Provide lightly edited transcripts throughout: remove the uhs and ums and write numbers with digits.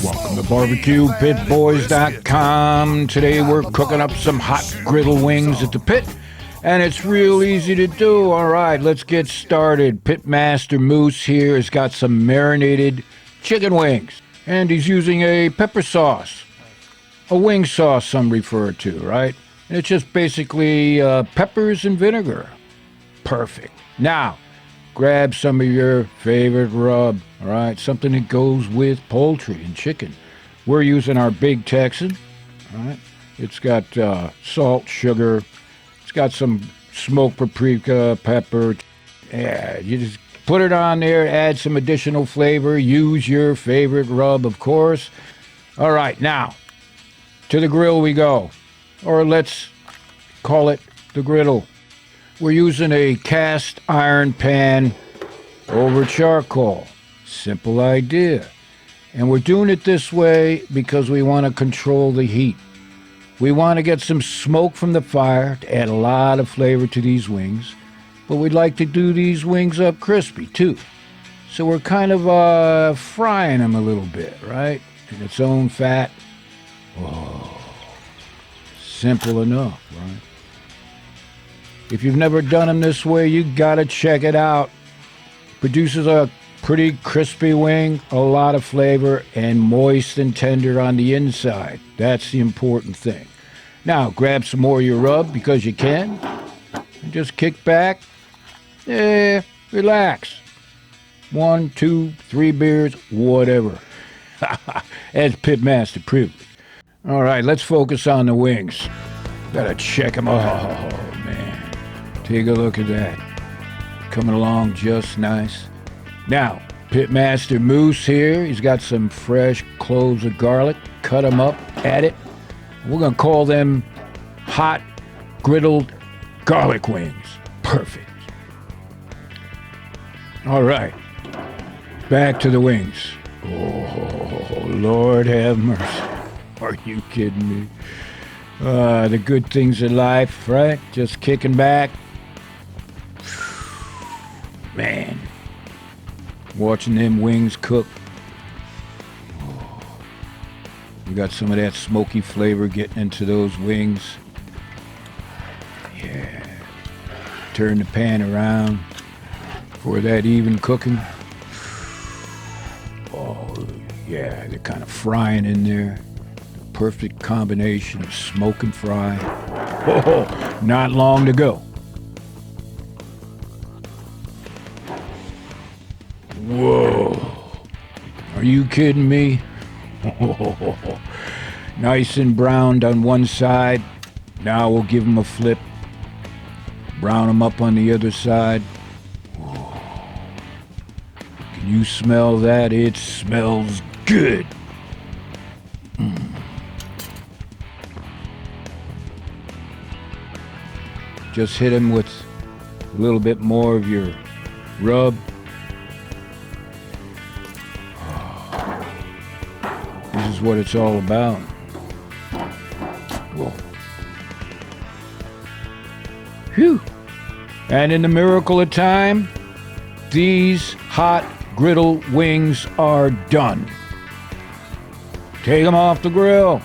Welcome to BBQPitBoys.com. Today we're cooking up some hot griddle wings at the pit, and it's real easy to do. All right, let's get started. Pitmaster Moose here has got some marinated chicken wings, and he's using a pepper sauce, a wing sauce some refer to, right? And it's just basically peppers and vinegar. Perfect. Now, grab some of your favorite rub, all right? Something that goes with poultry and chicken. We're using our Big Texan, all right? It's got salt, sugar. It's got some smoked paprika, pepper. Yeah, you just put it on there, add some additional flavor. Use your favorite rub, of course. All right, now, to the grill we go. Or let's call it the griddle. We're using a cast iron pan over charcoal. Simple idea. And we're doing it this way because we want to control the heat. We want to get some smoke from the fire to add a lot of flavor to these wings. But we'd like to do these wings up crispy too. So we're kind of frying them a little bit, right? In its own fat. Oh, simple enough, right? If you've never done them this way, you gotta check it out. Produces a pretty crispy wing, a lot of flavor, and moist and tender on the inside. That's the important thing. Now, grab some more of your rub because you can. And just kick back. Relax. 1, 2, 3 beers, whatever. As Pitmaster proved. All right, let's focus on the wings. Gotta check them out. Oh, man. Take a look at that. Coming along just nice. Now, Pitmaster Moose here. He's got some fresh cloves of garlic. Cut them up, add it. We're going to call them hot griddled garlic wings. Perfect. All right. Back to the wings. Oh, Lord have mercy. Are you kidding me? The good things in life, right? Just kicking back. Man, watching them wings cook. Oh, we got some of that smoky flavor getting into those wings. Yeah. Turn the pan around for that even cooking. Oh, yeah, they're kind of frying in there. The perfect combination of smoke and fry. Oh, not long to go. Whoa, are you kidding me? Nice and browned on one side. Now we'll give them a flip. Brown them up on the other side. Whoa. Can you smell that? It smells good. Just hit them with a little bit more of your rub. This is what it's all about. Whoa. Phew. And in the miracle of time, these hot griddle wings are done. Take them off the grill.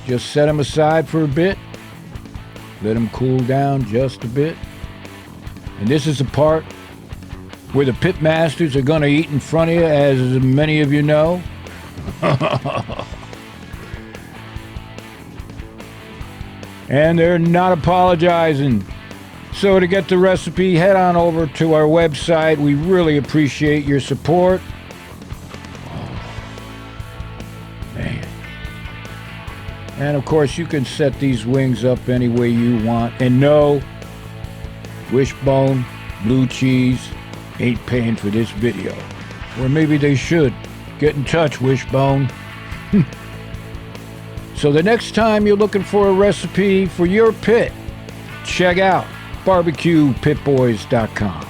Just set them aside for a bit. Let them cool down just a bit. And this is the part where the pitmasters are going to eat in front of you, as many of you know. And they're not apologizing. So to get the recipe, head on over to our website. We really appreciate your support. Oh, man. And of course, you can set these wings up any way you want. And no, Wishbone, Blue Cheese ain't paying for this video. Or maybe they should. Get in touch, Wishbone. So the next time you're looking for a recipe for your pit, check out BBQPitBoys.com.